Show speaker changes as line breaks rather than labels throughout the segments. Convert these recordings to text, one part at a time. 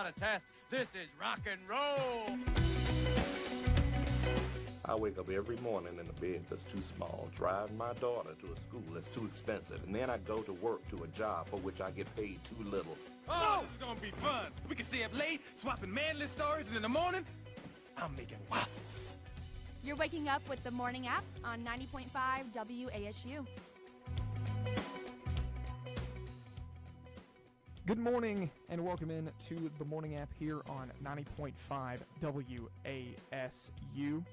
a test. This is rock and roll.
I wake up every morning in a bed that's too small, drive my daughter to a school that's too expensive, and then I go to work to a job for which I get paid too little.
Oh, this is gonna be fun. We can stay up late, swapping manly stories, and in the morning, I'm making waffles.
You're waking up with the Morning App on 90.5 WASU.
Good morning and welcome in to the Morning App here on 90.5 WASU.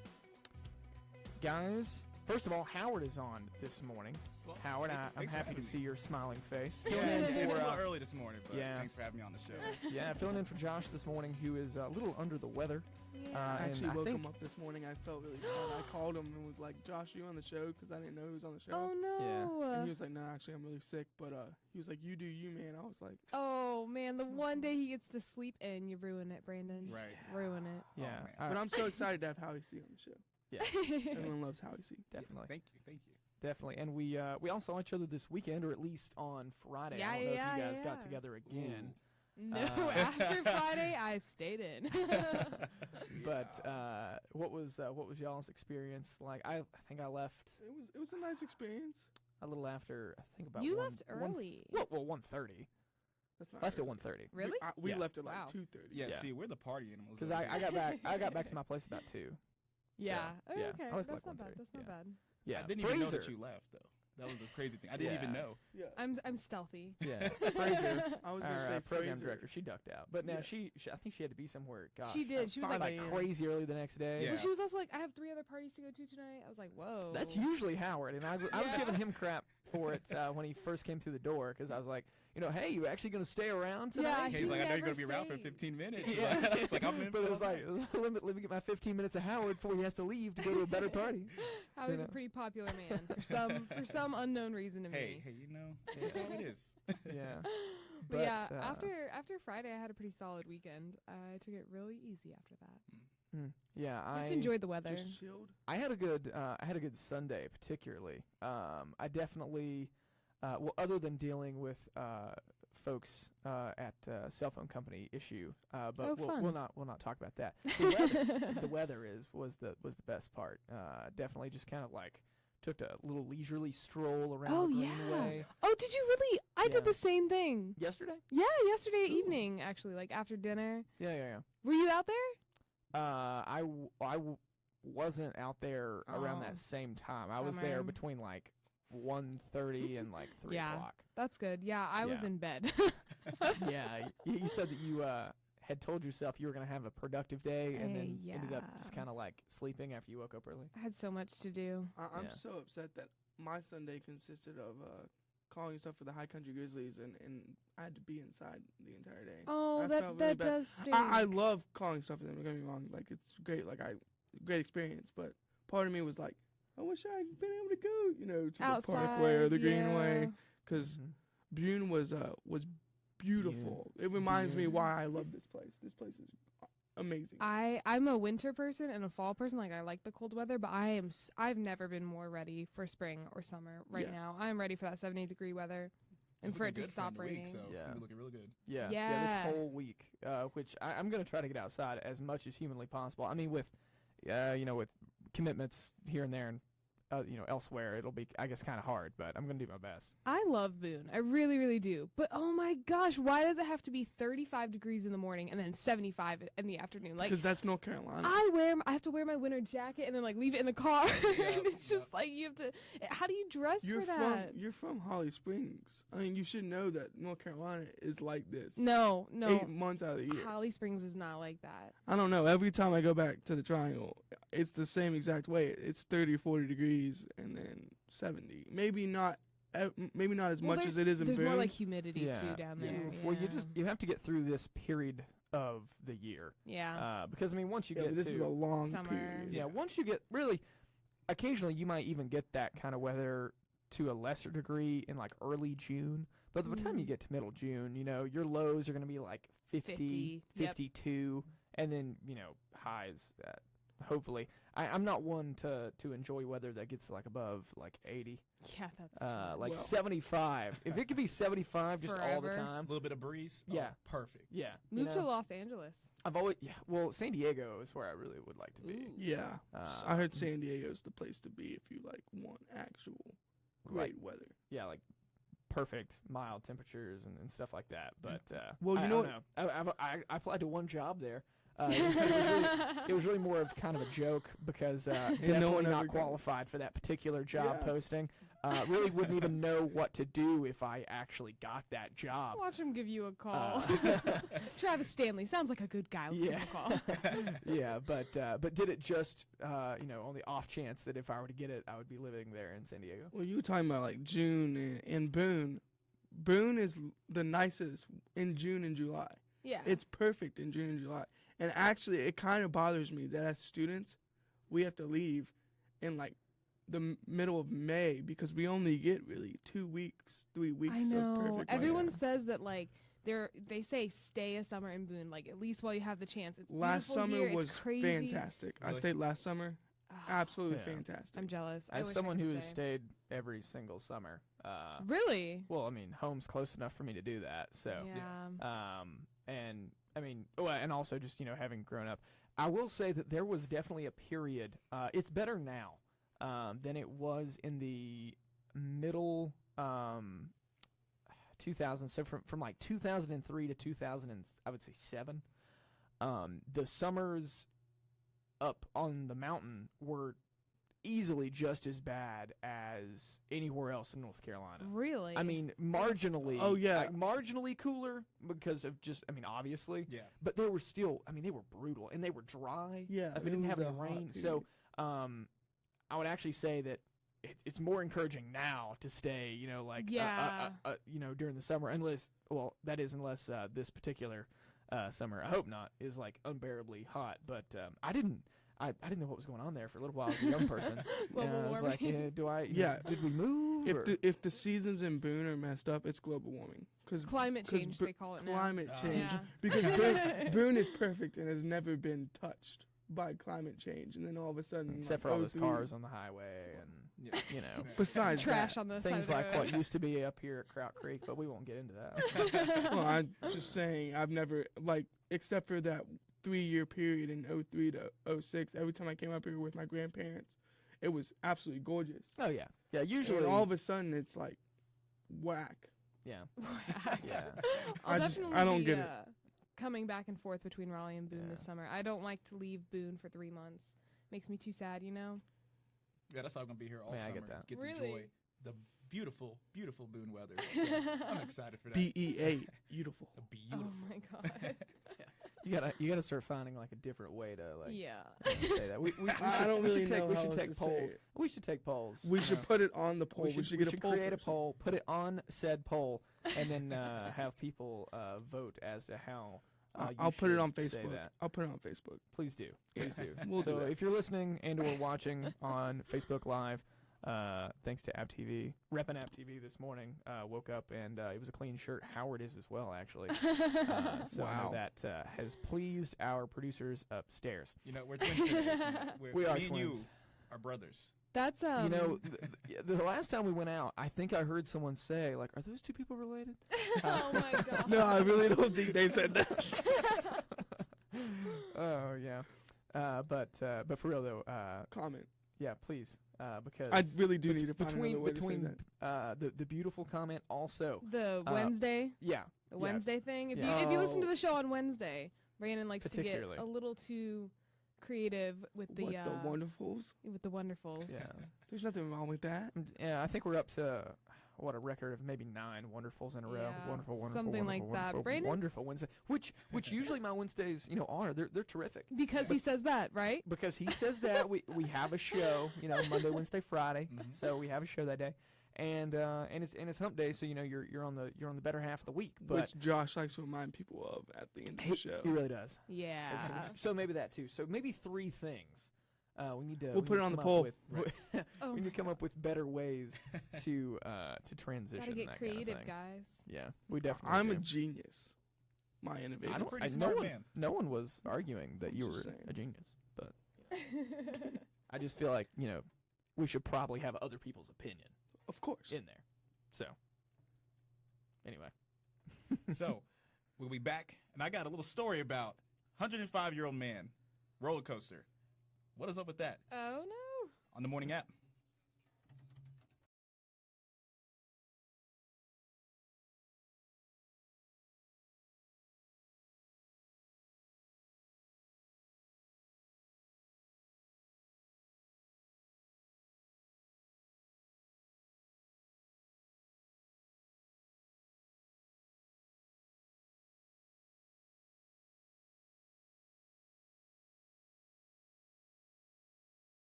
Guys, first of all, Howard is on this morning.
Well,
Howard, I'm
thanks
happy to
me.
see your smiling face.
Yeah, it's a little early this morning, but
yeah.
Thanks for having me on the show.
Yeah, filling in for Josh this morning, who is a little under the weather.
I actually woke him up this morning. I felt really bad. I called him and was like, Josh, you on the show? Because I didn't know he was on the show.
Oh, no.
Yeah.
And he was like, no, actually, I'm really sick. But he was like, you do you, man. I was like,
oh, man, the one day he gets to sleep in, you ruin it, Brandon.
Right.
Ruin it.
Yeah.
Oh,
but I'm so excited to have Howie C on the show.
Yeah.
Everyone loves Howie C.
Definitely.
Thank you.
Definitely. And we all saw each other this weekend, or at least on Friday. I don't know if you guys got together again.
No, after Friday, I stayed in.
But what was y'all's experience like? I think I left.
It was a nice experience.
A little after, I think about.
You left early.
1:30.
That's not
Left at
early.
1:30.
Really?
We
Yeah.
left at like
Wow.
2:30.
Yeah,
Yeah.
see, we're the party animals.
Because I got back to my place about 2.
Yeah.
So, yeah.
Okay.
I left
That's
like
not bad.
1:30.
That's not
Yeah.
bad.
Yeah.
I didn't even know that
Fraser.
you left, though. That was the crazy thing. I didn't even know.
Yeah.
I'm stealthy.
Yeah. Fraser,
I was
our
going to say
program
Fraser.
director, she ducked out. But no,
Yeah.
she I think she had to be somewhere. Gosh,
She did. She was like,
5
like
a.m.
crazy early the next day.
Yeah.
Well, she was also like, I have 3 other parties to go to tonight. I was like, whoa.
That's usually Howard, and I was
Yeah.
giving him crap for it when he first came through the door because I was like, hey, you actually going to stay around tonight?
Yeah,
He's like, I know you're
never
going to be around for
stayed.
15 minutes.
Yeah.
It's like, I'm in
But it
for
was
all
like,
night.
let me get my 15 minutes of Howard before he has to leave to go to a better party.
I was
know.
a pretty popular man for some unknown reason to me.
Hey, that's how it is.
Yeah.
But yeah,
uh,
after Friday, I had a pretty solid weekend. I took it really easy after that.
Yeah,
I just enjoyed the weather.
Just chilled.
I had a good Sunday particularly. I definitely, other than dealing with folks at cell phone company issue, but
fun.
we'll not talk about that. The weather was the best part. Definitely just kind of like took a little leisurely stroll around the Greenway.
Oh, did you really? I
Yeah.
did the same thing.
Yesterday?
Yeah, yesterday evening, actually, like after dinner.
Yeah.
Were you out there?
I wasn't out there around that same time. I was there
Bummer.
between like 1:30 and like 3
Yeah.
o'clock.
That's good. Yeah, I was
Yeah.
in bed.
Yeah, you said that you had told yourself you were going to have a productive day and then ended up just kind of like sleeping after you woke up early.
I had so much to do.
I'm
Yeah.
so upset that my Sunday consisted of calling stuff for the High Country Grizzlies, and I had to be inside the entire day.
Oh,
I
that
felt really bad.
does stink.
I love calling stuff for them. Don't get me wrong. Like, it's great. Like, great experience. But part of me was like, I wish I'd been able to go, to
Outside,
the Parkway or the Greenway,
yeah.
because Bune was beautiful. It reminds me why I love this place. This place is amazing.
I'm a winter person and a fall person. Like, I like the cold weather, but I've never been more ready for spring or summer right now. I'm ready for that 70-degree weather and
It's
for
looking
it to
good for the
stop
week,
raining.
so it's gonna be looking really good.
Yeah,
Yeah.
this whole week, which I'm going to try to get outside as much as humanly possible. I mean, with with commitments here and there and elsewhere, it'll be, I guess, kind of hard, but I'm going to do my best.
I love Boone. I really, really do. But oh my gosh, why does it have to be 35 degrees in the morning and then 75 in the afternoon? Like,
Because that's North Carolina.
I have to wear my winter jacket and then like leave it in the car. And it's just like you have to. How do you dress for that?
You're from Holly Springs. I mean, you should know that North Carolina is like this.
No.
8 months out of the year.
Holly Springs is not like that.
I don't know. Every time I go back to the Triangle, it's the same exact way. It's 30 or 40 degrees and then 70. Maybe not as much as it is in
There's
Boone.
more like humidity too down there.
Well, you have to get through this period of the year.
Yeah.
Because I mean, once you
Yeah,
get
but this is a long
summer.
period.
Yeah, once you get really, occasionally you might even get that kind of weather to a lesser degree in like early June. But by the time you get to middle June, your lows are going to be like 50, 52, and then, highs at hopefully. I'm not one to enjoy weather that gets like above like 80.
Yeah, that's
Like
Well.
75. If it could be 75 just all the
Forever.
A
time.
little bit of breeze.
Yeah.
Oh, perfect.
Yeah. you
Move to
know?
Los Angeles.
I've always well, San Diego is where I really would like to be.
Ooh.
Yeah. I heard
Um,
San Diego's the place to be if you like want actual great weather.
Yeah, like perfect mild temperatures and stuff like that. But
Well, you
I
know
don't know. I applied to one job there. It was really more of kind of a joke because
no
definitely
one ever
not
got it.
qualified for that particular job
Yeah.
posting. Really wouldn't even know what to do if I actually got that job.
Watch him give you a call.
Uh,
Travis Stanley sounds like a good guy. Let's give him a call.
Yeah, but did it just on the off chance that if I were to get it, I would be living there in San Diego.
Well, you were talking about like June and Boone. Boone is the nicest in June and July.
Yeah.
It's perfect in June and July. And actually, it kind of bothers me that as students, we have to leave in like the middle of May because we only get really 2 weeks, 3 weeks
I
of
know.
perfect
Everyone
weather.
says that like they say stay a summer in Boone, like at least while you have the chance. It's
Last
beautiful
summer
here,
was
it's crazy.
fantastic. I
Really?
stayed last summer.
Ah,
Absolutely
Yeah.
fantastic.
I'm jealous. I
As
wish I
someone
could
who has
stay.
stayed every single summer,
Really?
well, I mean, home's close enough for me to do that. So,
Yeah.
and I mean, and also just having grown up, I will say that there was definitely a period. It's better now than it was in the middle 2000. So from like 2003 to 2000, I would say 7. The summers up on the mountain were easily just as bad as anywhere else in North Carolina.
Really?
I mean, marginally.
Oh, yeah.
like, marginally cooler because of obviously.
Yeah.
But they were still. I mean, they were brutal and they were dry.
Yeah,
If it
it
didn't have
was
any
a hot
rain.
period.
So, I would actually say that it's more encouraging now to stay.
Yeah.
During the summer, unless this particular summer, I hope not, is like unbearably hot. But I didn't know what was going on there for a little while as a young person.
Global
and I was like,
warming.
did we move? or-
If the seasons in Boone are messed up, it's global warming.
Climate change, they call it now.
Climate
Ah.
change.
Yeah.
Because Boone is perfect and has never been touched by climate change. And then all of a sudden,
Except for
like,
all those
03
cars on the highway and
Yeah.
Besides
Trash
that,
on the
things
side
like
of the
what
road.
used to be up here at Kraut Creek, but we won't get into that.
well, I'm just saying, I've never, except for that 3-year period in 03 to 06, every time I came up here with my grandparents, it was absolutely gorgeous.
Oh yeah, yeah. Usually,
And all of a sudden, it's like, whack.
yeah,
Whack.
yeah.
I'll
I just-
definitely
I don't
be,
get it.
coming back and forth between Raleigh and Boone
Yeah.
this summer. I don't like to leave Boone for 3 months. Makes me too sad, you know?
Yeah, that's why I'm gonna be here all
Yeah, I
summer.
get that.
to
Really?
enjoy the beautiful, beautiful Boone weather. So I'm excited for that.
BEA, beautiful.
Beautiful.
Oh my god.
You gotta start finding like a different way to like
yeah.
say that. We
I
should,
don't
we
really
should take,
know
we
how
should
else
take
to say
polls.
it.
We should take polls.
We should put it on the poll.
We should
get a poll
create a
person.
poll, put it on said poll, and then have people vote as to how. You
I'll put it on
should say
Facebook.
that.
I'll put it on Facebook.
Please do. Please do.
We'll
so
do that.
if you're listening and or watching on Facebook Live, thanks to App TV, repping App TV this morning, woke up and it was a clean shirt. Howard is as well, actually. So I know
Wow.
that has pleased our producers upstairs.
You know, we're twins today.
We are
me and
twins.
you are brothers.
That's
You know, the last time we went out, I think I heard someone say, like, "Are those two people related?"
oh my god.
No, I really don't think they said that.
Oh yeah, but for real though,
Comment.
yeah, please, because
I really do need to find
between
another way to say that.
the beautiful comment also,
The Wednesday,
yeah,
the
yeah,
Wednesday thing. If
Yeah.
you listen to
Oh.
the show on Wednesday, Brandon likes to get
Particularly.
a little too creative with the
What, the Wonderfuls?
with the wonderfuls.
yeah.
There's nothing wrong with that.
Yeah, I think we're up to a record of maybe 9 wonderfuls in a row.
Yeah,
Wonderful,
something like
wonderful,
that.
wonderful,
Brandon?
wonderful Wednesday, which usually my Wednesdays, are they're terrific.
Because he says that, right?
Because he says that we have a show, Monday, Wednesday, Friday.
Mhm.
So we have a show that day, and it's hump day. So you're on the better half of the week. But
Which Josh likes to remind people of at the end of the show.
he really does.
Yeah.
So maybe that too. So maybe 3 things. We need to.
We'll
we
put
need
it
to
on the
come up
poll.
with-
Oh
we need
my
to come up with better ways to transition.
Gotta get
that kind of
creative,
thing.
guys.
Yeah, we definitely.
I'm
do.
a genius. My innovation.
He's a pretty
no
smart
one,
man.
No one was arguing that
I'm
you
just
were
saying.
a genius, but I just feel like, we should probably have other people's opinion
Of course.
in there. So, anyway.
So, we'll be back, and I got a little story about 105-year-old man, roller coaster. What is up with that?
Oh, no.
On the morning app.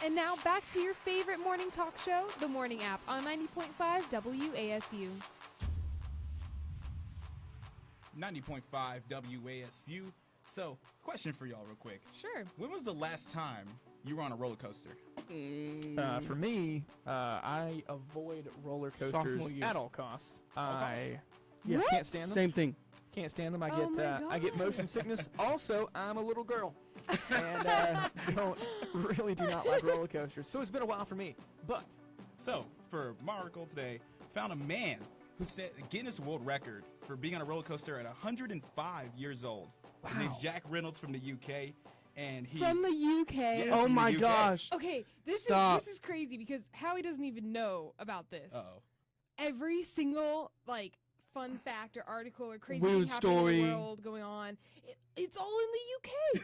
And now back to your favorite morning talk show, The Morning App, on 90.5 WASU.
90.5 WASU. So, question for y'all real quick.
Sure.
When was the last time you were on a roller coaster?
For me, I avoid roller coasters
Sophomore year.
at all costs.
costs?
What?
Can't stand them.
Same thing.
Can't stand them. I
Oh
get
my
I get
God.
motion sickness. Also, I'm a little girl, and do not like roller coasters. So it's been a while for me. But
So, for my article today, found a man who set a Guinness World Record for being on a roller coaster at 105 years old. His name's Jack Reynolds from the UK, and he
From the UK.
Yeah,
Oh
from the
my
UK.
gosh.
Okay, this
Stop.
is crazy because Howie doesn't even know about this.
Uh-oh.
Every single like fun fact or article or crazy
Weird
thing happening
story.
in the world going on, it's all in the UK.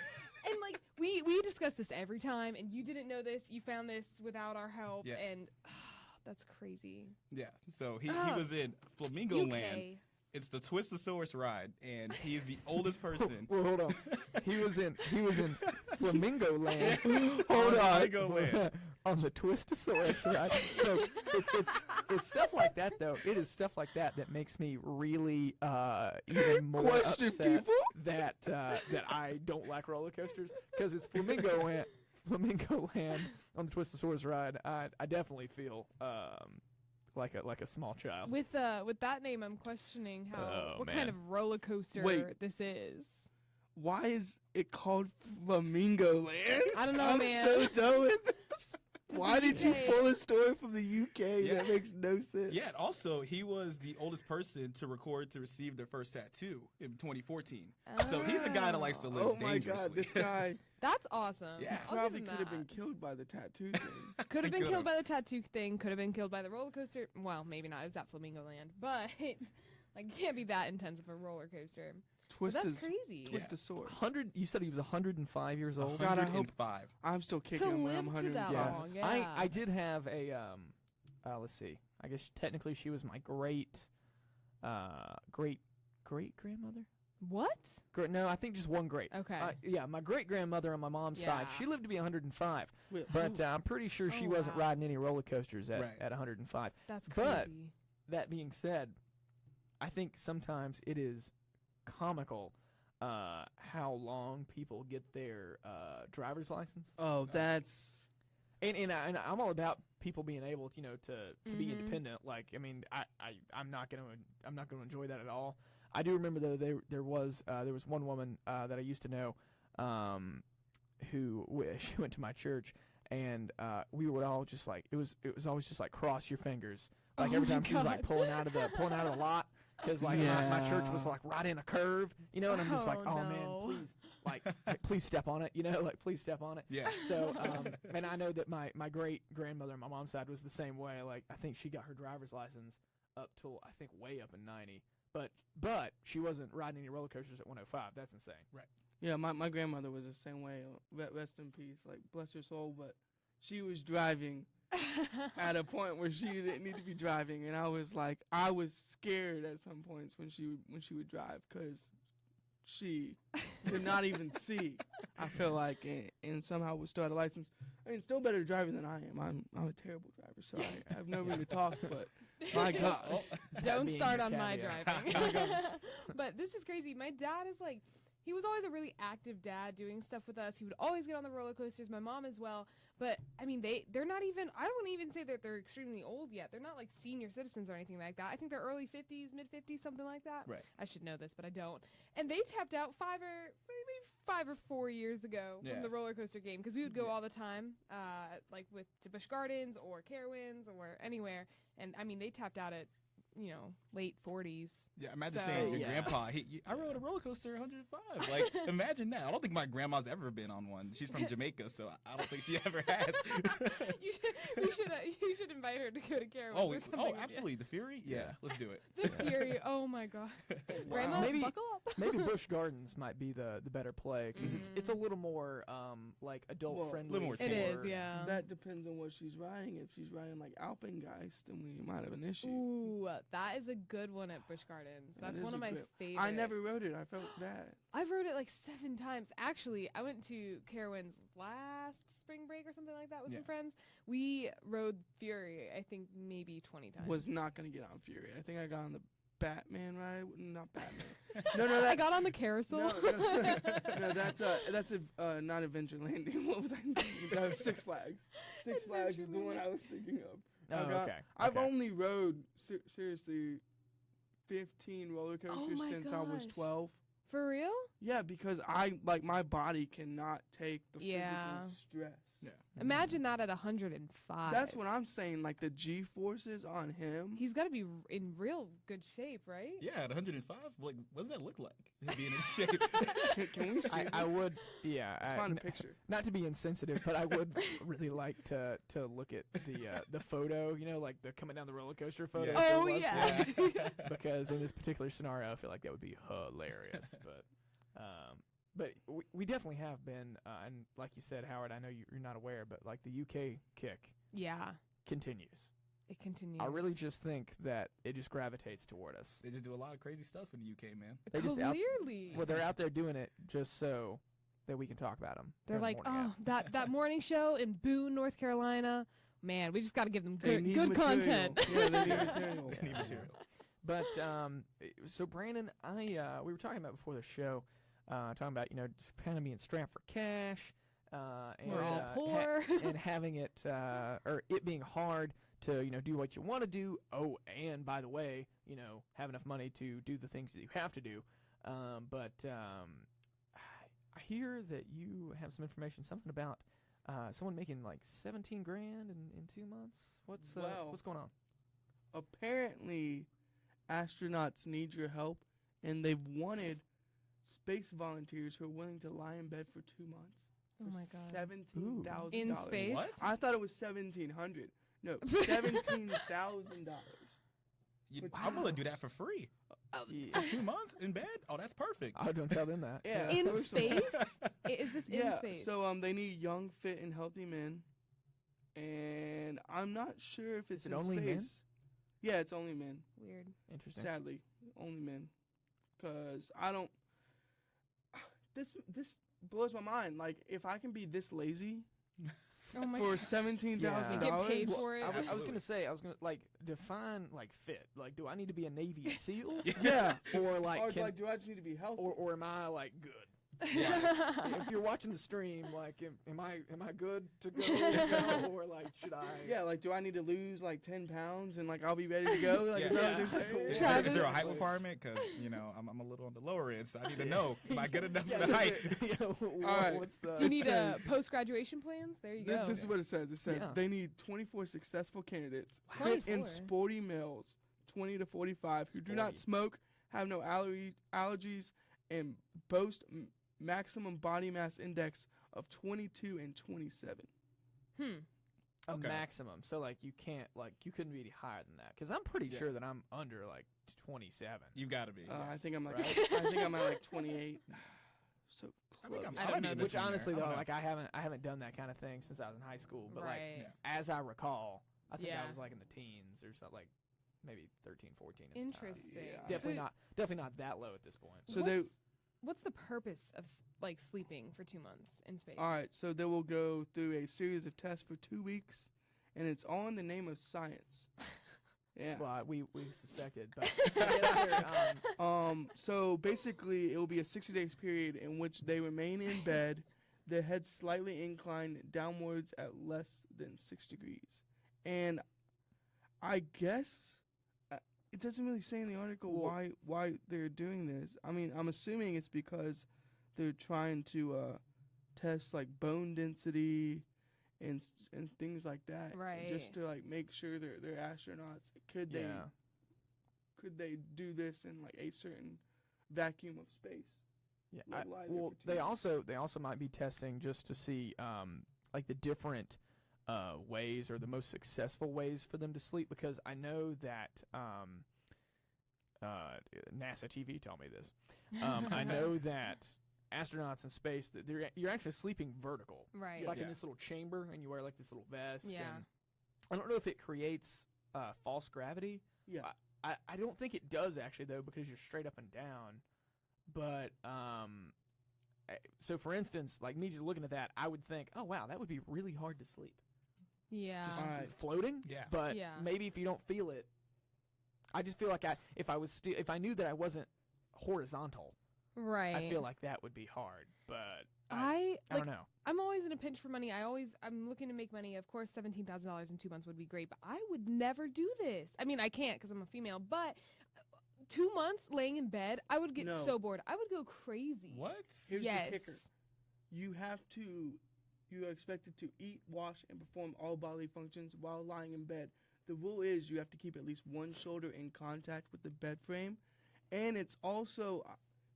And like we discuss this every time, and you didn't know this. You found this without our help,
Yeah.
and that's crazy.
Yeah, so he
Oh.
was in Flamingo
UK.
Land. It's the Twistosaurus ride, and he is the oldest person.
Well, hold on. He was in Flamingo Land.
Hold on. Flamingo Land.
On the Twistosaurus ride. So it's stuff like that though. It is stuff like that that makes me really even more
Question
upset
people?
that I don't like roller coasters because it's Flamingo Land on the Twistosaurus ride. I definitely feel like a small child.
With that name, I'm questioning what
man.
kind of roller coaster
Wait.
this is.
Why is it called Flamingo Land?
I don't know,
I'm
man.
so done with this. Why did you
UK.
pull a story from the UK?
Yeah.
That makes no sense.
Yeah, and also, he was the oldest person to receive their first tattoo in 2014. So he's a guy that likes to live
Oh my
dangerously.
God, this guy
That's awesome.
Yeah.
I'll
probably
give him
could have
that.
been killed by the tattoo thing.
Could have
He
been
could've.
killed by the tattoo thing. Could have been killed by the roller coaster. Well, maybe not. It was at Flamingo Land, but like, it can't be that intense of a roller coaster. But
Twist
that's
is
crazy.
Twistosaurus.
100. You said he was 105 years old.
God, I hope-
105.
I'm still
To
kicking when I'm
live to that
105.
long, yeah.
I did have a let's see. I guess technically she was my great grandmother.
What?
No, I think just one great.
Okay.
Yeah, my great grandmother on my mom's side.
Yeah.
She lived to be 105,
Wait,
but I'm pretty sure she
Oh,
wasn't
wow.
riding any roller coasters at,
Right.
at 105.
That's
but-
crazy.
That being said, I think sometimes it is comical how long people get their driver's license.
Oh, that's
And I'm all about people being able, to be
Mhm.
independent. Like, I mean, I'm not gonna enjoy that at all. I do remember though there was one woman that I used to know, she went to my church, and we would all just like it was always just like cross your fingers. Like
Oh
every
my
time she was like
God.
pulling out of the lot. Because like my church was like right in a curve, and I'm just like,
Oh,
oh
no.
man, please, like, please step on it, like please step on it.
Yeah.
So, and I know that my great grandmother on my mom's side was the same way. Like, I think she got her driver's license up till I think way up in 90, but she wasn't riding any roller coasters at 105. That's insane.
yeah. My grandmother was the same way. Rest in peace. Like bless her soul. But she was driving at a point where she didn't need to be driving, and I was scared at some points when she would drive because she could not even see. I feel like, and somehow would still had a license. I mean, still better driver than I am. I'm a terrible driver, so I have no room to talk. But my gosh,
Don't
being
start
your
on my
caveat.
driving. But this is crazy. My dad is like, he was always a really active dad doing stuff with us. He would always get on the roller coasters. My mom as well. But I mean, they're not even. I don't even say that they're extremely old yet. They're not like senior citizens or anything like that. I think they're early 50s, mid 50s, something like that.
Right.
I should know this, but I don't. And they tapped out 5 or 4 years ago
Yeah.
from the roller coaster game because we would go
Yeah.
all the time, like to Busch Gardens or Carowinds or anywhere. And I mean, they tapped out at late 40s.
Yeah, imagine
So-
saying your
Yeah.
grandpa, I rode a roller coaster at 105. Like, imagine that. I don't think my grandma's ever been on one. She's from Jamaica, so I don't think she ever has.
you should invite her to go to Carowinds or something. with you.
absolutely. The Fury? Yeah, let's do it.
The Fury. Oh my God. Grandma,
Maybe-
buckle up.
Maybe Busch Gardens might be the better play because it's a little more like adult friendly.
little more
It is,
for-
yeah.
that depends on what she's riding. If she's riding like Alpengeist, then we might have an issue.
Ooh, that is a good one at Busch Gardens.
That
That's
is
one
a
of my
good-
favorites.
I never rode it. I felt bad.
I've rode it like 7 times. Actually, I went to Carowinds last spring break or something like that with
Yeah.
some friends. We rode Fury, I think maybe 20 times.
Was not gonna get on Fury. I think I got on the Batman ride. Not Batman. no,
I
that.
got on the carousel.
No, that's not Adventure Landing. What was I thinking? That was Six Flags. Six Flags is the one I was thinking of.
Oh, okay.
I've
okay.
only rode seriously 15 roller coasters
my
since I was
gosh.
12.
For real?
Yeah, because my body cannot take the physical stress.
Yeah.
Imagine that at 105.
That's what I'm saying. Like the G forces on him.
He's got to be in real good shape, right?
Yeah, at 105, like, what does that look like? Him being in shape.
Can we see?
I would, yeah.
Let's find a picture.
Not to be insensitive, but I would really like to look at the photo. You know, like the coming down the roller coaster photo.
Yeah.
Oh, yeah.
Because in this particular scenario, I feel like that would be hilarious. But we definitely have been, and like you said, Howard, I know you're not aware, but like the UK kick
Yeah,
continues.
it continues.
I really just think that it just gravitates toward us.
They just do a lot of crazy stuff in the UK, man.
They just
Clearly.
well, they're out there doing it just so that we can talk about them.
They're like, oh, that morning show in Boone, North Carolina. Man, we just got to give them
They
good
need
good
material.
content.
Yeah, they need material.
They need material.
But so Brandon, we were talking about before the show, talking about just kind of being strapped for cash, and
We're all poor.
and having it or it being hard to do what you want to do. Oh, and by the way, have enough money to do the things that you have to do. But I hear that you have some information, something about someone making like 17 grand in 2 months. What's going on?
Apparently, astronauts need your help, and they've wanted space volunteers who are willing to lie in bed for 2 months.
Oh my God.
$17,000
In space?
What?
I thought it was $1,700. No, $17,000.
I'm willing to do that for free.
Yeah.
For 2 months in bed? Oh, that's perfect.
I don't tell them that.
Yeah.
In
First of all-
space? Is this in space?
So they need young, fit, and healthy men, and I'm not sure if it's
Is it
in
only
space.
men?
Yeah, it's only men.
Weird.
Interesting.
Sadly, only men. Cause I don't. This blows my mind. Like, if I can be this lazy
Oh my
for
God.
$17,000,
You get paid for it.
I was
Absolutely.
gonna say, like define like fit. Like, do I need to be a Navy SEAL?
yeah.
Or like,
Or
can,
like, do I just need to be healthy?
or am I like good? If you're watching the stream, like, am I good to go? Or like, should I?
yeah, like, do I need to lose like 10 pounds and like I'll be ready to go? Like, is that what they're saying?
Is there a height requirement? Because, I'm a little on the lower end, so I need to know, am I good enough for the height?
right.
What's the?
Do you need
says-
post-graduation plans? There you go.
This is what it says. It says
Yeah.
they need 24 successful candidates, fit and
24?
sporty males, 20 to 45, who do not
Sporty.
smoke, have no allergies, and boast maximum body mass index of 22 and 27.
A
Okay.
maximum. So like you can't you couldn't be any higher than that because I'm pretty sure that I'm under like 27.
You got to be.
I think I'm like
Right.
I think I'm at like 28. So
I think
close.
I don't know
Which
this
honestly
I don't
though,
know.
like I haven't done that kind of thing since I was in high school. But like
Right.
Yeah.
as I recall, I think
Yeah.
I was like in the teens or something, like maybe 13, 14. At the time.
Interesting.
Yeah.
Definitely not that low at this point.
So they
What's the purpose of sleeping for 2 months in space?
all right. So they will go through a series of tests for 2 weeks, and it's all in the name of science. Yeah.
Well, we suspected, but yes, sir,
So basically, it will be a 60 days period in which they remain in bed, their heads slightly inclined downwards at less than 6 degrees. And I guess it doesn't really say in the article why they're doing this. I mean, I'm assuming it's because they're trying to test like bone density and things like that,
Right.
just to like make sure they're astronauts. Could they
yeah.
could they do this in like a certain vacuum of space?
Yeah,
Like lie there
well,
for 2 months.
they also might be testing just to see like the different ways or the most successful ways for them to sleep, because I know that NASA TV told me this. I know that astronauts in space that you're actually sleeping vertical,
Right.
like
Yeah.
in this little chamber, and you wear like this little vest.
Yeah.
And I don't know if it creates false gravity.
Yeah.
I don't think it does actually though, because you're straight up and down. But so for instance, like me just looking at that, I would think, oh wow, that would be really hard to sleep.
Yeah.
Just
Alright.
floating.
Yeah.
But
Yeah.
maybe if you don't feel it, I just feel like if I knew that I wasn't horizontal,
Right.
I feel like that would be hard. But
I
I don't know.
I'm always in a pinch for money. I'm looking to make money. Of course, $17,000 in 2 months would be great, but I would never do this. I mean, I can't because I'm a female, but 2 months laying in bed, I would get
No.
so bored. I would go crazy.
What?
Here's
Yes.
the kicker. You are expected to eat, wash, and perform all bodily functions while lying in bed. The rule is you have to keep at least one shoulder in contact with the bed frame. And it's also,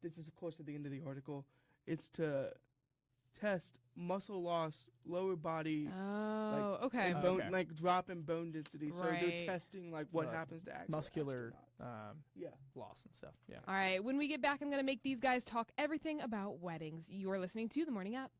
this is of course at the end of the article, it's to test muscle loss, lower body,
Oh, okay.
and bone,
Okay.
like drop in bone density. So they're
Right.
testing like what
Right.
happens to actual
Muscular
astronauts. Yeah.
loss and stuff. Yeah.
All right, when we get back, I'm going to make these guys talk everything about weddings. You're listening to The Morning App.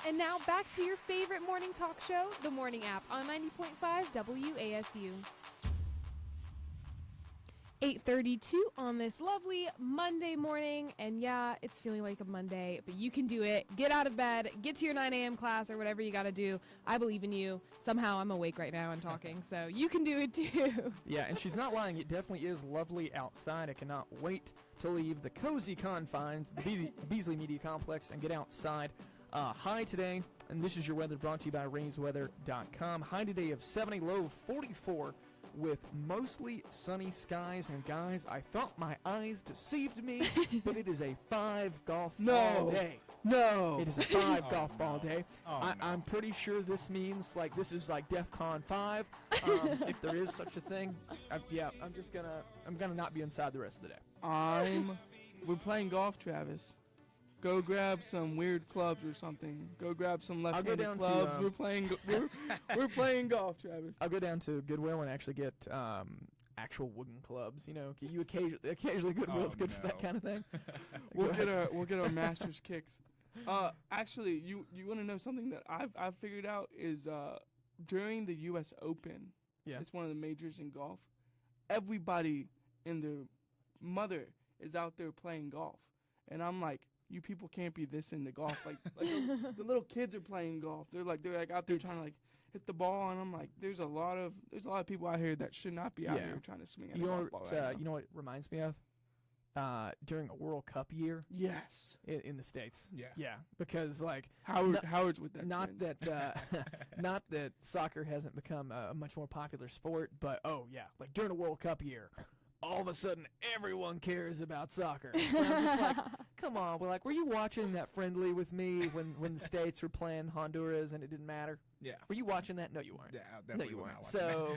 And now back to your favorite morning talk show, The Morning App, on 90.5 WASU. 8:32 on this lovely Monday morning, and yeah, it's feeling like a Monday, but you can do it. Get out of bed, get to your 9 a.m. class or whatever you got to do. I believe in you. Somehow I'm awake right now and talking, so you can do it too.
Yeah, and she's not lying. It definitely is lovely outside. I cannot wait to leave the cozy confines, the Beasley Media Complex, and get outside. High today, and this is your weather brought to you by RainsWeather.com. High today of 70, low of 44. With mostly sunny skies, and guys, I thought my eyes deceived me, but it is a 5 golf ball day.
No.
It is a 5 golf ball
no.
day.
Oh,
I'm pretty sure this means this is like DEFCON 5, if there is such a thing. I'm gonna not be inside the rest of the day.
We're playing golf, Travis. Go grab some weird clubs or something. Go grab some left-handed
down to,
clubs. We're playing golf, Travis.
I'll go down to Goodwill and actually get actual wooden clubs. You know, you occasionally Goodwill's good for that kind of thing.
We'll get our master's kicks. Actually, you want to know something that I've figured out is during the U.S. Open.
Yeah.
It's one of the majors in golf. Everybody and their mother is out there playing golf, and I'm like, you people can't be this into golf. Like the little kids are playing golf. They're like out there trying to hit the ball, and I'm like, there's a lot of people out here that should not be out here trying to swing at a golf ball.
You know what it reminds me of? During a World Cup year.
Yes.
In the States.
Yeah.
Yeah, because
Howard's with that.
Not that soccer hasn't become a much more popular sport, but during a World Cup year, all of a sudden everyone cares about soccer. And I'm just like, come on, were you watching that friendly with me when the States were playing Honduras and it didn't matter?
Yeah.
Were you watching that? No, you weren't.
Yeah,
no,
definitely
you
was
weren't.
not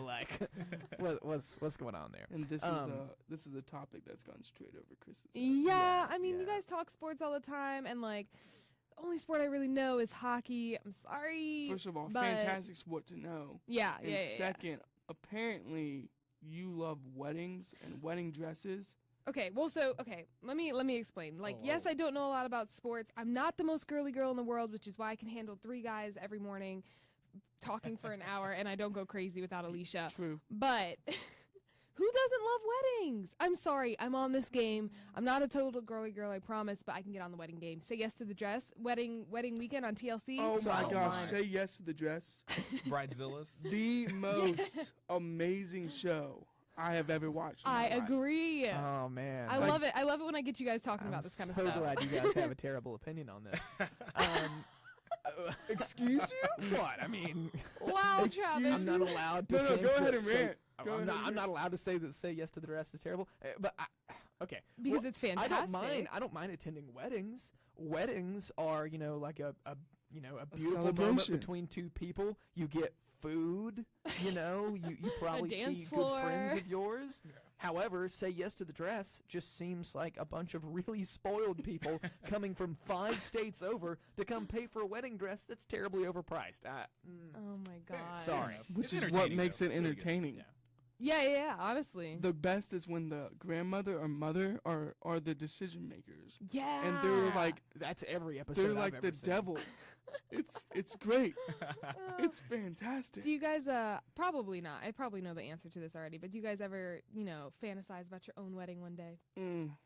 watching
So, what's going on there?
And this is a topic that's gone straight over Chris's head.
Yeah, I mean, you guys talk sports all the time, and the only sport I really know is hockey. I'm sorry.
First of all,
but
fantastic sport to know.
Yeah,
and second, apparently you love weddings and wedding dresses.
Okay, let me explain. Yes, I don't know a lot about sports. I'm not the most girly girl in the world, which is why I can handle 3 guys every morning talking for an hour, and I don't go crazy without Alicia.
True.
But who doesn't love weddings? I'm sorry, I'm on this game. I'm not a total girly girl, I promise, but I can get on the wedding game. Say yes to the dress. Wedding weekend on TLC.
Oh my gosh, say yes to the dress.
Bridezillas.
The most amazing show I have ever watched.
I agree.
Oh man,
I love it. I love it when I get you guys talking about this kind of stuff.
I'm so glad you guys have a terrible opinion on this.
Excuse you?
What? I mean,
wow, Travis.
I'm not allowed to.
No, go ahead and rant.
I'm not allowed to say yes to the dress is terrible. But okay,
because it's fantastic.
I don't mind attending weddings. Weddings are like a beautiful moment between 2 people. You get food. You probably see
floor.
Good friends of yours. Yeah. However, say yes to the dress just seems like a bunch of really spoiled people coming from 5 states over to come pay for a wedding dress that's terribly overpriced.
Oh my God.
Sorry.
Which is what makes it entertaining.
Yeah, honestly.
The best is when the grandmother or mother are the decision makers.
Yeah.
And they're like,
that's every episode.
They're like the devil. It's great. It's fantastic.
Do you guys probably not. I probably know the answer to this already, but do you guys ever, fantasize about your own wedding one day?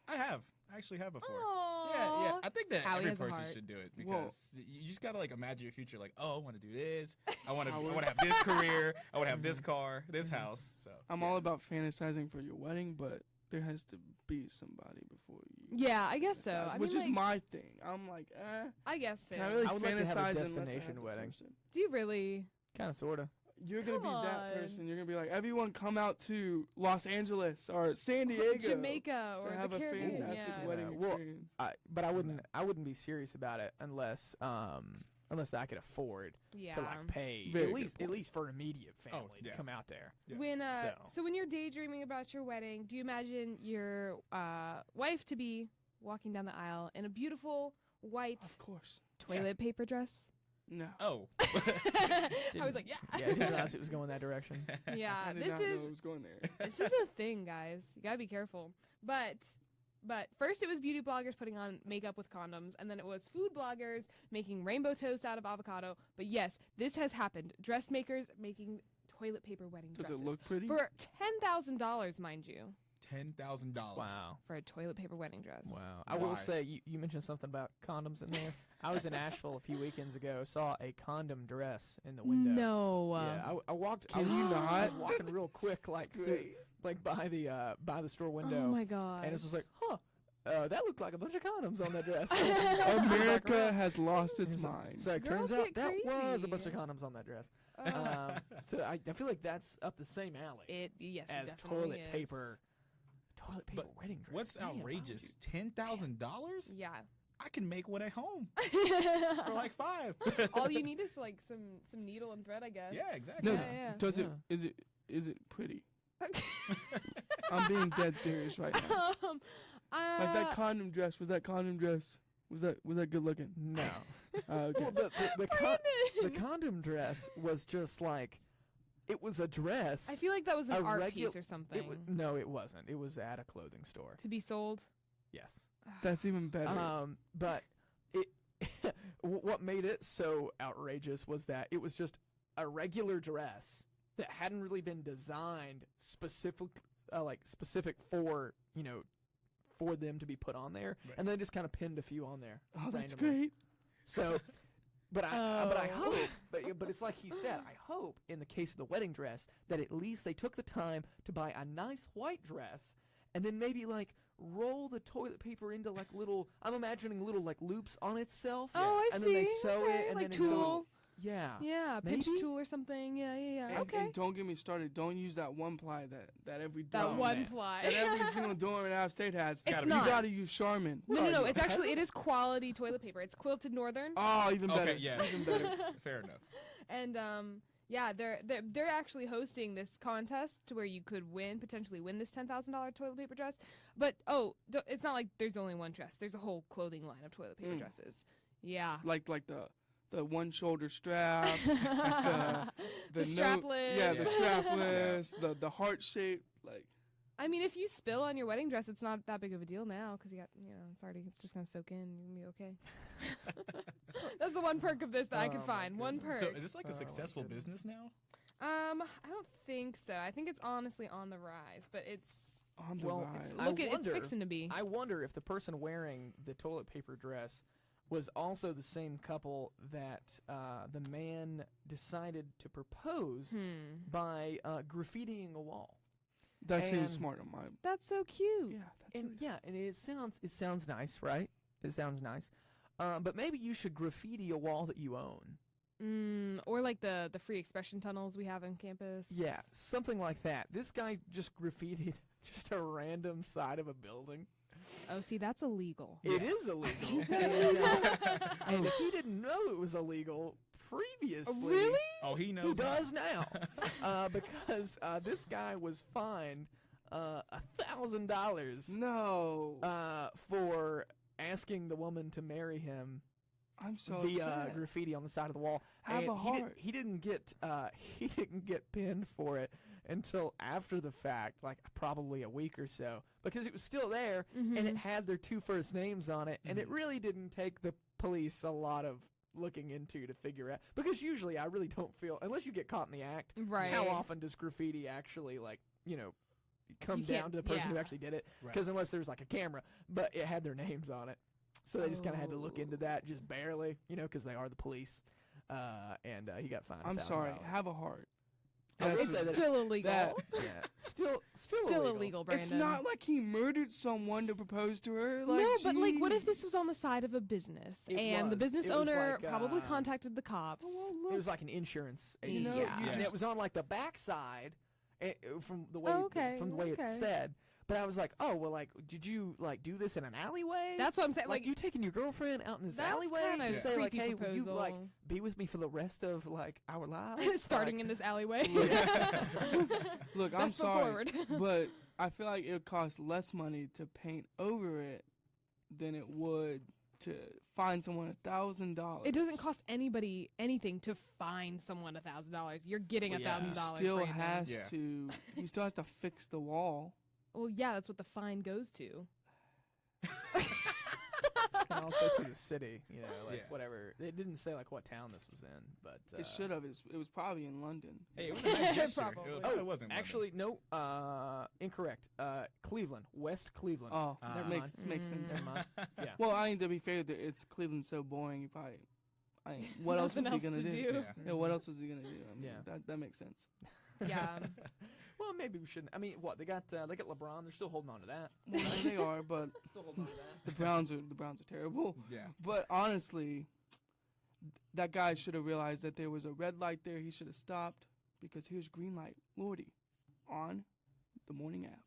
I have. I actually have before.
Aww.
Yeah. I think that
Howie
every
has a
person
heart.
should do it because you just gotta imagine your future. Like, oh, I want to do this. I want to have this career. I want to have this car, this house. So
I'm all about fantasizing for your wedding, but there has to be somebody before you.
Yeah, I guess so.
Which is my thing. I'm like,
I guess so.
I really
I would like to have a
fantasize
destination wedding.
Do you really?
Kind of, sort of.
You're going to be that person. You're going to be like, everyone come out to Los Angeles or San Diego.
Jamaica or
to have
the
a
Caribbean.
fantastic
Yeah.
wedding experience.
But I wouldn't be serious about it unless I could afford to pay at least for immediate family to come out there.
Yeah.
When so when you're daydreaming about your wedding, do you imagine your wife to be walking down the aisle in a beautiful white toilet paper dress?
No.
Oh.
I was like, yeah.
Yeah, I didn't realize it was going that direction.
Yeah,
I did not know it was going there.
This is a thing, guys. You gotta be careful. But But first it was beauty bloggers putting on makeup with condoms, and then it was food bloggers making rainbow toast out of avocado. But yes, this has happened. Dressmakers making toilet paper wedding
Does
dresses.
it look pretty?
For $10,000, mind you.
$10,000.
Wow.
For a toilet paper wedding dress.
Wow. I will say, you mentioned something about condoms in there. I was in Asheville a few weekends ago, saw a condom dress in the window.
No.
Yeah, I walked.
Can
I was,
you
I was
not?
walking real quick, like by the store window.
Oh my god.
And it's just like, that looked like a bunch of condoms on that dress.
America has lost its mind.
So it
Girls
turns out
get
that was a
crazy.
bunch of condoms on that dress.
Oh.
So I feel like that's up the same alley
Yes, it
as
definitely
toilet
is.
paper. Toilet paper
But
wedding dress.
what's
Damn, why would
outrageous? $10,000?
Yeah.
I can make one at home for like $5.
All you need is like some needle and thread, I guess.
Yeah, exactly.
No,
Yeah.
does it? Is it pretty? I'm being dead serious right now. Like that condom dress. Was that condom dress? Was that good looking?
No.
Okay.
Well, the
Brandon!
condom dress was just like, it was a dress.
I feel like that was an
A
art
regu-
piece or something.
No, it wasn't. It was at a clothing store.
To be sold.
Yes.
That's even better.
But it what made it so outrageous was that it was just a regular dress that hadn't really been designed specific for, for them to be put on there,
Right.
and they just kind of pinned a few on there.
Oh, that's
randomly.
great.
So, but I
Oh.
hope, but it's like he said, I hope in the case of the wedding dress that at least they took the time to buy a nice white dress, and then maybe like roll the toilet paper into like little, I'm imagining little like loops on itself.
Oh, I
and
see.
then they sew
Okay,
it, and
like
then it's
tulle.
yeah.
Yeah, pitch
Maybe?
tool or something. Yeah.
And,
Okay.
and don't get me started. Don't use that one ply that every
That
dorm,
one
man.
ply.
that every single dorm in App State has.
It's
gotta
You
be-
not.
gotta use Charmin.
No.
you
It's
a
actually, it
peasant?
is quality toilet paper. It's quilted northern.
Oh, even better.
Okay, yeah.
Even better.
Fair enough.
And yeah, they're actually hosting this contest to where you could potentially win this $10,000 toilet paper dress. But it's not like there's only one dress. There's a whole clothing line of toilet paper dresses. Yeah.
Like the one shoulder strap,
The
no-
strapless.
Yeah, the
Yeah.
strapless, the heart shape. Like
I mean, if you spill on your wedding dress, it's not that big of a deal now because it's just gonna soak in. You're gonna be okay. That's the one perk of this that I could
Oh, my
find. One perk.
So is this like
Oh,
a
my
successful
goodness.
business now?
I don't think so. I think it's honestly on the rise, but it's
on the
Well,
rise.
I
it's
wonder-
fixing to be.
I wonder if the person wearing the toilet paper dress was also the same couple that the man decided to propose by graffitiing a wall.
That seems
and-
smart on my.
That's so cute.
Yeah, that's
And
really
yeah, and it sounds nice, right? It sounds nice. But maybe you should graffiti a wall that you own.
Or like the free expression tunnels we have on campus.
Yeah, something like that. This guy just graffitied just a random side of a building.
Oh, see, that's illegal.
It is illegal. And if he didn't know it was illegal previously,
Really?
Oh, he
he
knows.
does now. Because this guy was fined $1,000
no.
for asking the woman to marry him
I'm so
via
upset.
graffiti on the side of the wall.
Have
and
a heart.
He didn't get pinned for it until after the fact, like probably a week or so, because it was still there and it had their two first names on it, and it really didn't take the police a lot of looking into to figure out, because usually I really don't feel, unless you get caught in the act,
Right.
how often does graffiti actually come
You
down
can't-
to the person who
yeah.
actually did it?
Right.
Because unless there's like a camera, but it had their names on it. So they just kind of had to look into that just barely, because they are the police. And he got fined.
I'm sorry.
$1,000.
Have a heart.
I will
It's
say that-
still illegal.
that-
Yeah, still
Still illegal, Brandon.
It's not like he murdered someone to propose to her. Like,
No, but like, what if
jeez.
this was on the side of a business
It
and the
was.
business
It was
owner
like,
probably
uh,
contacted the cops?
Well,
It
look,
was like an insurance
You
agency.
know,
Yeah.
you
And
just-
it was on like the backside from the way
okay,
it
okay.
said. But I was like, oh well, like, did you like do this in an alleyway?
That's what I'm saying.
like
Like,
you taking your girlfriend out in this
that's
alleyway
kinda
to say like,
creepy
hey, will you like
proposal.
be with me for the rest of like our lives?
starting
Like,
in this alleyway.
look, I'm
Best foot
sorry,
forward.
but I feel like it would cost less money to paint over it than it would to find someone $1,000.
It doesn't cost anybody anything to fine someone $1,000. You're getting
Well, yeah.
He
$1,000.
still
Brandon.
has
Yeah.
to. He still has to fix the wall.
Well, yeah, that's what the fine goes to.
And also to the city, you know, like
Yeah.
whatever. It didn't say like what town this was in, but
It should have. It was probably in London.
Hey, it was a nice gesture.
Probably.
It wasn't.
Actually, no, incorrect. Cleveland, West Cleveland.
Oh,
Ah.
that makes sense.
Never mind. Yeah.
Well, I mean, to be fair, it's Cleveland so boring. You probably, what else was
Nothing
he
else
gonna
to
do?
do.
Yeah.
Yeah, what else was he gonna do? I mean,
Yeah.
that makes sense.
Yeah.
Well, maybe we shouldn't. I mean, what they got LeBron. They're still holding on to that.
Well, they are, but
Still holding on to that.
the Browns are terrible.
Yeah.
But honestly, that guy should have realized that there was a red light there. He should have stopped because here's green light, Lordy, on the morning app.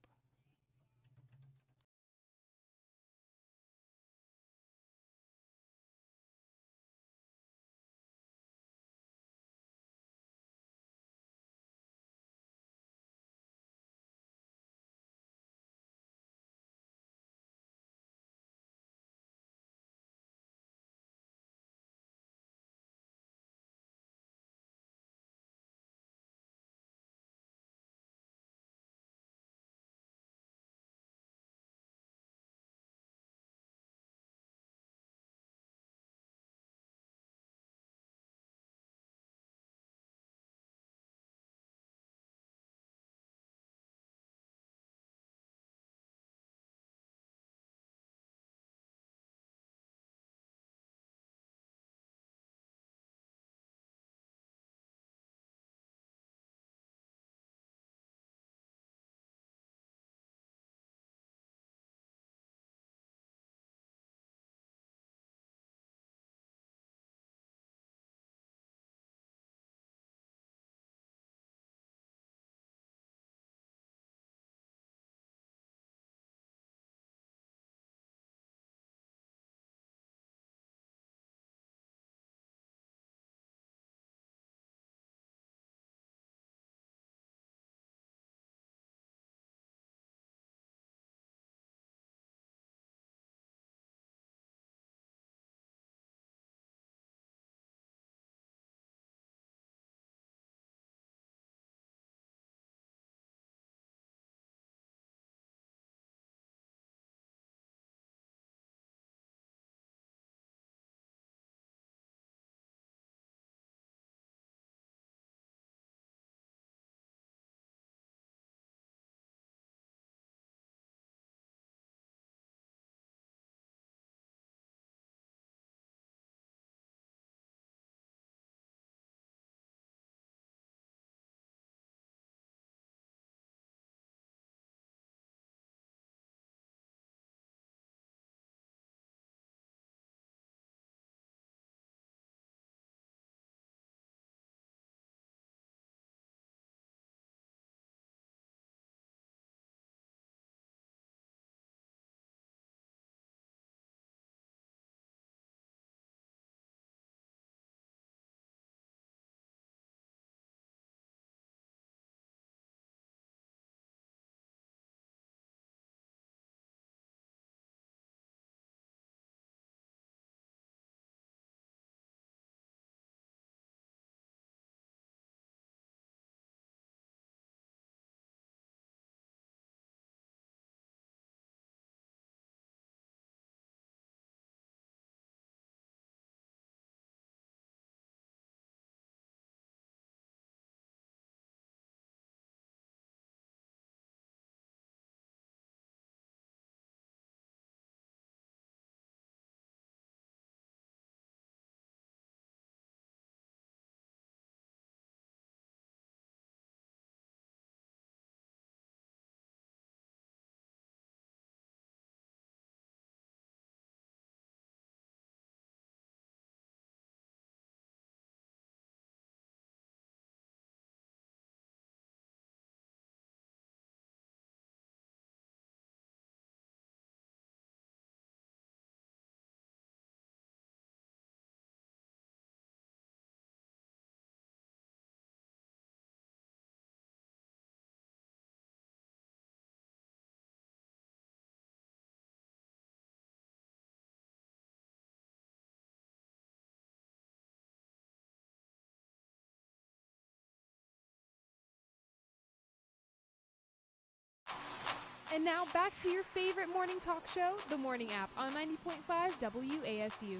And now back to your favorite morning talk show, The Morning App, on 90.5 WASU.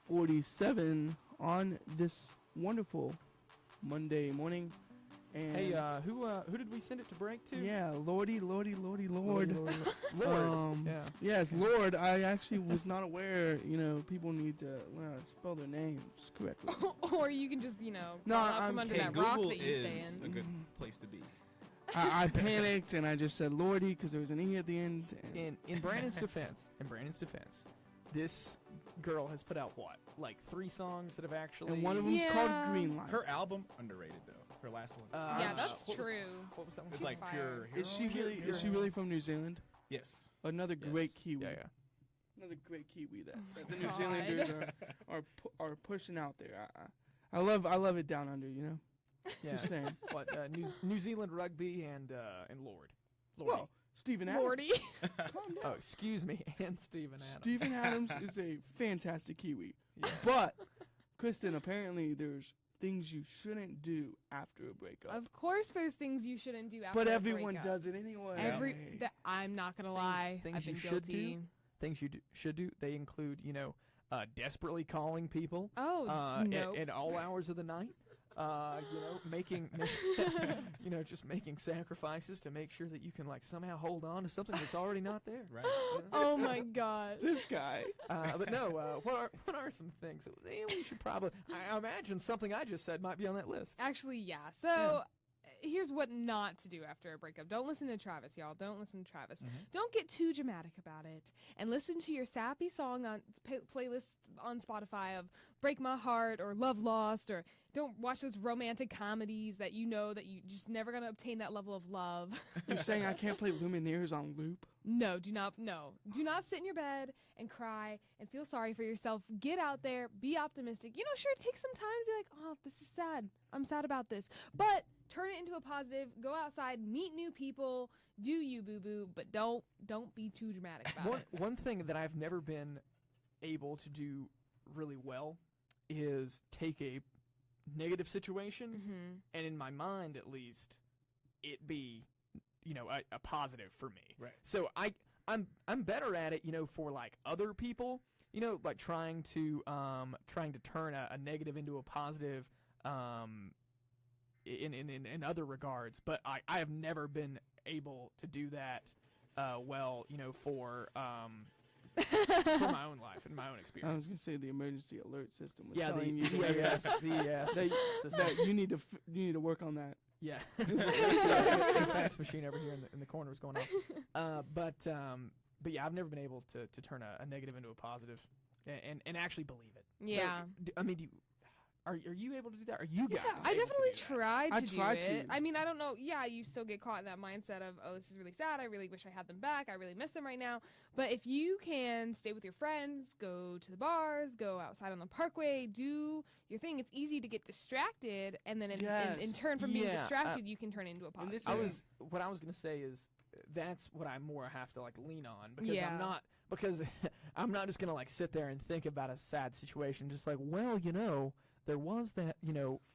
8:47 on this wonderful Monday morning. And
Hey, who did we send it to break to?
yeah, Lord.
Lord. Yeah.
Yes, Lord. I actually was not aware, people need to learn how to spell their names correctly.
Or you can just,
No,
crawl out from under
Hey,
that rock
Google
that you stay
is
in.
a good place to be.
I panicked and I just said Lordy because there was an E at the end. And
In Brandon's defense, this girl has put out what, like 3 songs that have actually.
and one of them's called
Yeah.
Green Light.
Her album underrated though. Her last one.
Yeah, that's
what was-
true.
What was that one?
It's
She's
like
fire.
pure.
Is she
hero?
really? Is she really from New Zealand?
Yes.
Another
Yes.
great Kiwi.
Yeah, yeah.
Another great Kiwi that the
my
New
God.
Zealanders are pushing out there. I love it down under.
Yeah.
Just saying.
What? New Zealand rugby and Lord. Lordy.
Well, Stephen Adams.
Lordy.
Oh, excuse me, and Stephen Adams.
Stephen Adams is a fantastic Kiwi.
Yeah.
But, Kristen, apparently there's things you shouldn't do after a breakup.
Of course there's things you shouldn't do after
But
a
everyone
breakup.
does it anyway.
I'm not going to
Things-
lie.
things
I've
you
been
should do?
guilty.
Things you should do. They include, desperately calling people.
Oh, no.
At all hours of the night. Making just making sacrifices to make sure that you can somehow hold on to something that's already not there.
Right.
Oh, my God.
This guy.
But no, what are some things that we should probably? I imagine something I just said might be on that list.
Actually, yeah. So here's what not to do after a breakup. Don't listen to Travis, y'all. Don't listen to Travis. Don't get too dramatic about it. And listen to your sappy song on playlist on Spotify of Break My Heart or Love Lost, or don't watch those romantic comedies that you know that you just never going to obtain that level of love.
You're saying I can't play Lumineers on loop?
No, do not sit in your bed and cry and feel sorry for yourself. Get out there, be optimistic. Sure, take some time to be like, oh, this is sad. I'm sad about this. But turn it into a positive. Go outside, meet new people, do you, boo-boo, but don't be too dramatic about it.
One thing that I've never been able to do really well is take a negative situation and in my mind at least it be a positive for me.
Right.
So I'm better at it for other people, trying to turn a negative into a positive in other regards, but I have never been able to do that well for my own life and my own
I
experience.
was going to say the emergency alert system was
Yeah, the
telling you
system.
that you need to work on that.
Yeah, the fax machine over here in the corner is going off. But yeah, I've never been able to turn a negative into a positive, and actually believe it.
Yeah.
So, are you able to do that? Are you guys?
I
able to
definitely
do that?
tried
I
to do
tried
it.
to.
I mean, I don't know. Yeah, you still get caught in that mindset of, oh, this is really sad. I really wish I had them back. I really miss them right now. But if you can stay with your friends, go to the bars, go outside on the parkway, do your thing, it's easy to get distracted. And then in turn from being
Yeah,
distracted, you can turn it into a positive.
What I was gonna say is that's what I more have to lean on because
Yeah.
I'm not just gonna sit there and think about a sad situation. Just there was that,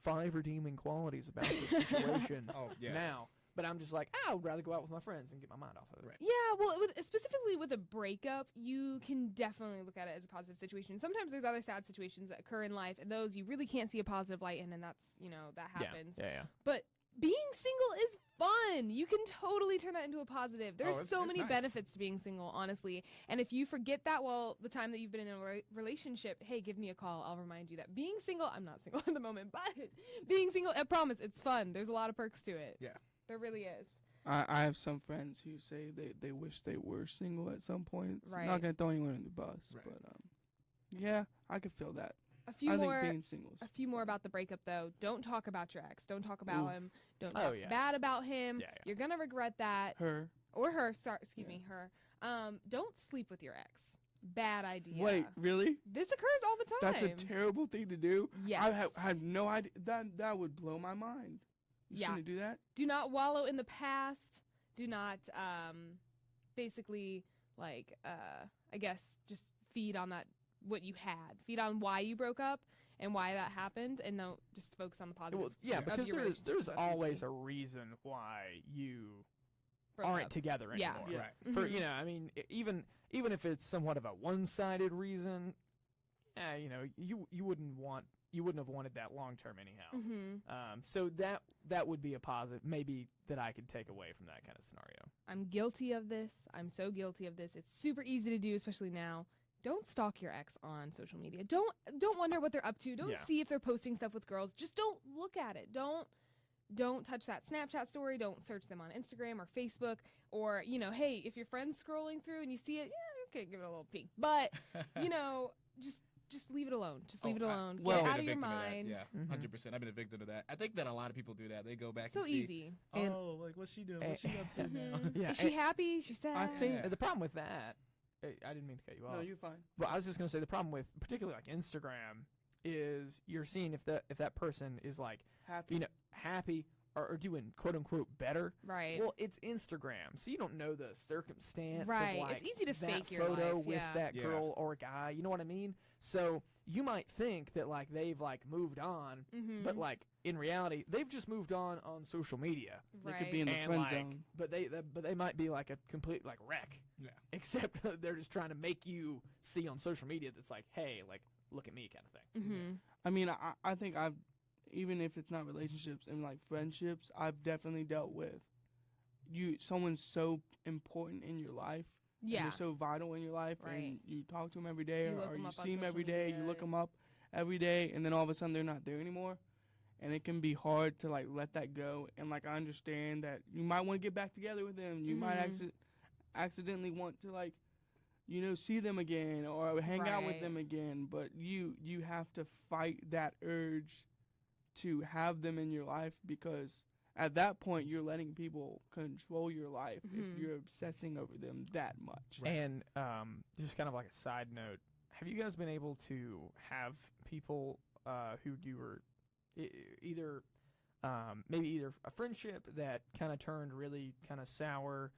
5 redeeming qualities about this situation
Oh, yes.
now. But I'm just I would rather go out with my friends and get my mind off of it.
Right.
Yeah, well, specifically with a breakup, you can definitely look at it as a positive situation. Sometimes there's other sad situations that occur in life, and those you really can't see a positive light in, and that's, that happens.
Yeah.
But being single is fun. You can totally turn that into a positive. There's
it's
many
nice.
benefits to being single, honestly. And if you forget that, the time that you've been in a relationship, hey, give me a call. I'll remind you that being single, I'm not single at the moment, but being single, I promise, it's fun. There's a lot of perks to it.
Yeah.
There really is.
I have some friends who say they wish they were single at some point.
Right.
I'm not going to throw anyone in the bus,
Right.
but yeah, I could feel that.
A few
I
more.
think being single is
A few more about the breakup, though. Don't talk about your ex. Don't talk about
Ooh.
him. Don't
Oh,
talk
yeah.
bad about him.
Yeah.
You're gonna regret that.
her.
Or her. Sorry, excuse me, her. Don't sleep with your ex. Bad idea.
Wait, really?
This occurs all the time.
That's a terrible thing to do.
Yes.
I have no idea. That would blow my mind. You
Yeah.
shouldn't do that.
Do not wallow in the past. Do not basically I guess just feed on that what you had. Feed on why you broke up and why that happened, and don't just focus on the positive.
Well, yeah,
of
because
your
there's
relationship. That's
always
easy.
a reason why you
Broke
aren't
up.
together
Yeah.
anymore.
Yeah.
Right.
For
Mhm.
I mean, even if it's somewhat of a one-sided reason, you wouldn't have wanted that long term anyhow.
Mhm.
So that would be a positive, maybe, that I could take away from that kind of scenario.
I'm guilty of this. I'm so guilty of this. It's super easy to do, especially now. Don't stalk your ex on social media. Don't wonder what they're up to. Don't
Yeah.
see if they're posting stuff with girls. Just don't look at it. Don't touch that Snapchat story. Don't search them on Instagram or Facebook. Or, hey, if your friend's scrolling through and you see it, yeah, okay, give it a little peek. But, just leave it alone. Just leave it alone. Get
well-
it
I've
out
been
of
a
your
victim of that,
mind.
Yeah,
Mhm.
100%. I've been a victim of that. I think that a lot of people do that. They go back
So
and see,
easy.
And-
oh, like, what's she doing? What's she up to now?
Mhm.
Yeah,
Is she
and-
happy? Is she sad?
I think-
Yeah.
The problem with that, I didn't mean to cut you off.
No, you're fine.
Well, I was just gonna say the problem with particularly like Instagram is you're seeing if that person is like
Happy.
happy or doing quote unquote better.
Right.
Well, it's Instagram, so you don't know the circumstance
Right.
of like
It's easy to
that
fake your
photo
life,
with
yeah.
that
Yeah.
girl or guy. You know what I mean? So you might think that like they've like moved on,
Mhm.
but like in reality they've just moved on social media.
They
right.
could be in the
And,
friend
like,
zone.
But they might be like a complete like wreck.
Yeah.
Except they're just trying to make you see on social media that's like, hey, like look at me kind of thing.
Mhm.
I mean, I think even if it's not relationships and like friendships, I've definitely dealt with someone's so important in your life. And
Yeah.
they're so vital in your life,
Right.
and you talk to them every day,
You look
or
'em
you
up on
see them every
social
day. You
media.
look them up every day, and then all of a sudden they're not there anymore, and it can be hard to like let that go. And like I understand that you might want to get back together with them. You might
Mhm.
accidentally want to like, see them again or hang out with
Right.
them again. But you have to fight that urge to have them in your life, because at that point you're letting people control your life if
Mhm.
you're obsessing over them that much.
Right.
And just kind of like a side note, have you guys been able to have people who you were either maybe either a friendship that kind of turned really kind of sour,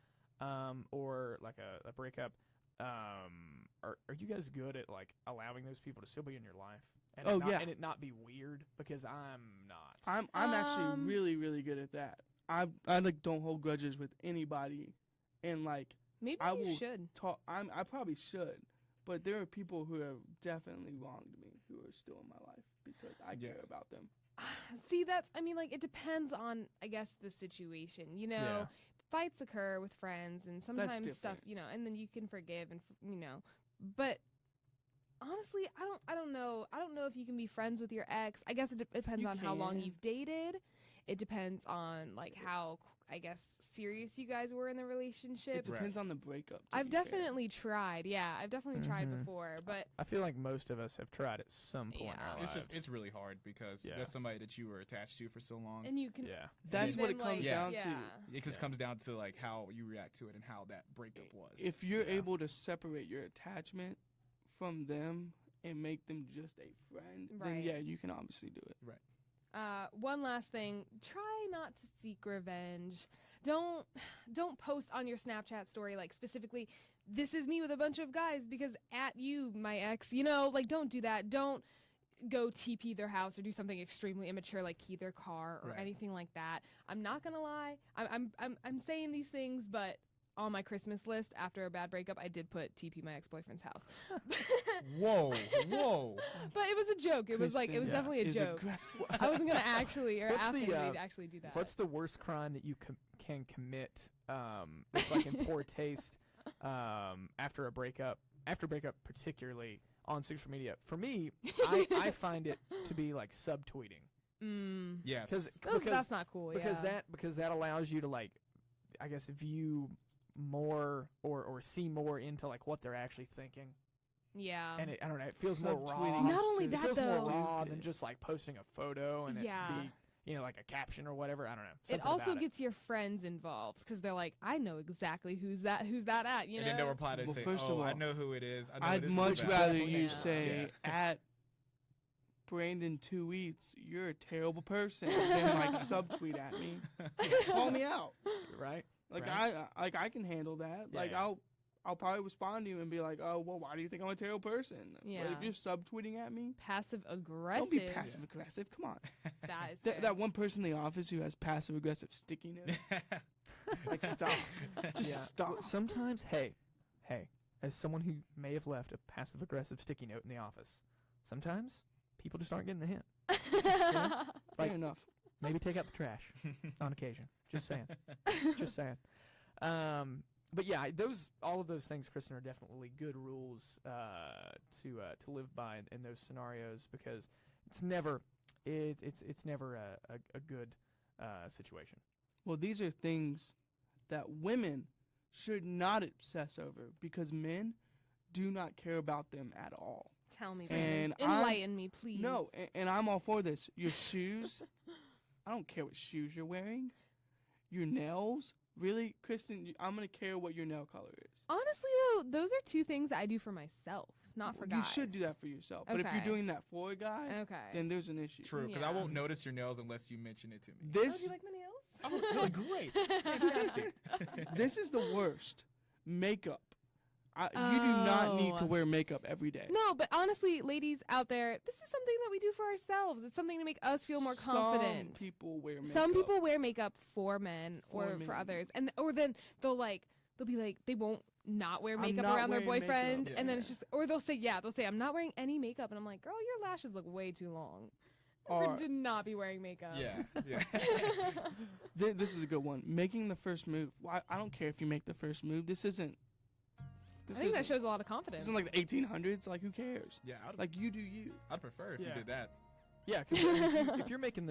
or like a breakup? Are you guys good at like allowing those people to still be in your life? And
Oh,
it not,
yeah.
and it not be weird, because I'm not.
I'm actually
Um,
really, really good at that. I like don't hold grudges with anybody, and like
Maybe
I
you
will
should.
talk. I probably should, but there are people who have definitely wronged me who are still in my life because I
Yeah.
care about them.
See, it depends on, I guess, the situation.
Yeah.
Fights occur with friends, and sometimes stuff,
different.
and then you can forgive, and but honestly, I don't know if you can be friends with your ex. I guess it depends
You
on how long
can.
you've dated. It depends on like how, I guess, serious you guys were in the relationship.
It depends on the breakup. to
I've
be fair.
definitely tried. Yeah, I've definitely tried
Mhm.
before, but
I feel like most of us have tried at some point in
Yeah.
our
It's
lives.
it's really hard because
Yeah.
that's somebody that you were attached to for so long.
and you can.
yeah.
That's
see
what
them,
it comes
like,
down
yeah.
to.
It just
Yeah.
comes down to like how you react to it and how that breakup was.
If you're
Yeah.
able to separate your attachment from them and make them just a friend, then
Right.
yeah, you can obviously do it.
One last thing, try not to seek revenge. Don't post on your Snapchat story like specifically, this is me with a bunch of guys because at you, my ex, like don't do that. Don't go TP their house or do something extremely immature like key their car or
Right.
anything like that. I'm not gonna lie. I'm saying these things, but on my Christmas list after a bad breakup, I did put TP my ex-boyfriend's house.
Whoa, whoa.
But it was a joke. It was
Kristen
definitely a
is
joke.
aggressive.
I wasn't gonna actually
What's
ask
the,
anybody to actually do that.
What's the worst crime that you can commit? It's like in poor taste after a breakup. After breakup, particularly on social media. For me, I find it to be like subtweeting.
Yes.
Because
that's not cool.
because that allows you to like, I guess, view more or see more into like what they're actually thinking,
yeah.
and I don't know, it feels more raw.
Subtweeting
Not only
It
that,
feels more
though-
raw than
Stupid.
just like posting a photo and
Yeah.
it be like a caption or whatever. I don't know.
It
Something
also
about
gets your friends involved because they're like, I know exactly who's that at.
and then they'll reply to
Well,
say,
first of
"Oh, I
all,
know who it is. I know
I'd
who this
much
is about."
rather
Definitely
you
not.
say
Yeah.
at Brandon 2 Eats, you're a terrible person, than like subtweet at me. Call me out.
right.
Like
Right.
I can handle that. Like
yeah.
I'll probably respond to you and be like, oh, well, why do you think I'm a terrible person?
Yeah.
But if you're subtweeting at me,
Passive aggressive.
don't be passive aggressive. Come on.
That is fair.
That one person in the office who has passive aggressive sticky notes. Like, stop. Just stop.
Sometimes, hey, as someone who may have left a passive aggressive sticky note in the office, sometimes people just aren't getting the hint.
Fair enough.
Maybe take out the trash on occasion. Just saying. Just saying. But yeah, all of those things, Kristen, are definitely good rules to live by in those scenarios, because it's never a good situation.
Well, these are things that women should not obsess over, because men do not care about them at all.
Tell me, Brandon. Enlighten me, please.
No, and I'm all for this. Your shoes, I don't care what shoes you're wearing. Your nails, really, Kristen, I'm going to care what your nail color is.
Honestly, though, those are two things that I do for myself, not for guys.
You should do that for yourself. But if you're
Okay.
doing that for a guy, then there's an issue.
True, because I
Yeah.
won't notice your nails unless you mention it to me.
Oh,
This
do you like my nails?
Oh, really great. Fantastic.
this is the worst. Makeup. You do not need to wear makeup every day.
No, but honestly, ladies out there, this is something that we do for ourselves. It's something to make us feel more confident.
Some people wear makeup.
Some people wear makeup for men or
For
for
men.
others, or then they'll be like they won't not wear
I'm
makeup
not
around their
wearing
boyfriend,
makeup.
and then
Yeah.
it's just, or they'll say I'm not wearing any makeup, and I'm like, girl, your lashes look way too long.
Or-
To not be wearing makeup.
Yeah, yeah.
This is a good one. Making the first move. Well, I don't care if you make the first move. This isn't.
I think that shows a lot of confidence.
This isn't like the 1800s. Like, who cares?
Yeah,
Like, you do you.
I'd prefer if you
Yeah.
did that.
Yeah, 'cause if you're making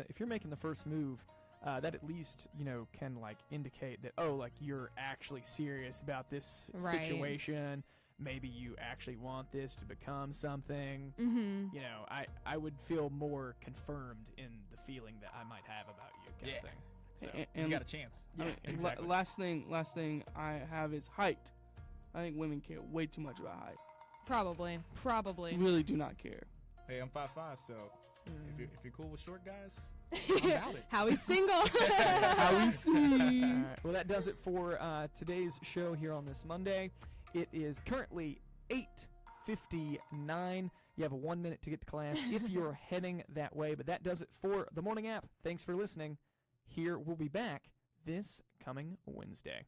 the first move, that at least can indicate that you're actually serious about this
Right.
situation. Maybe you actually want this to become something.
Mm-hmm.
I would feel more confirmed in the feeling that I might have about you, kind
Yeah.
of thing. So,
You got a chance.
yeah,
And
exactly.
last thing I have is height. I think women care way too much about height.
Probably.
Really do not care.
Hey, I'm 5'5", so
Mm.
if you're cool with short guys, I'm about it.
Howie's single.
How we see.
All right. Well, that does it for today's show here on this Monday. It is currently 8:59. You have 1 minute to get to class if you're heading that way. But that does it for the Morning App. Thanks for listening. Here we'll be back this coming Wednesday.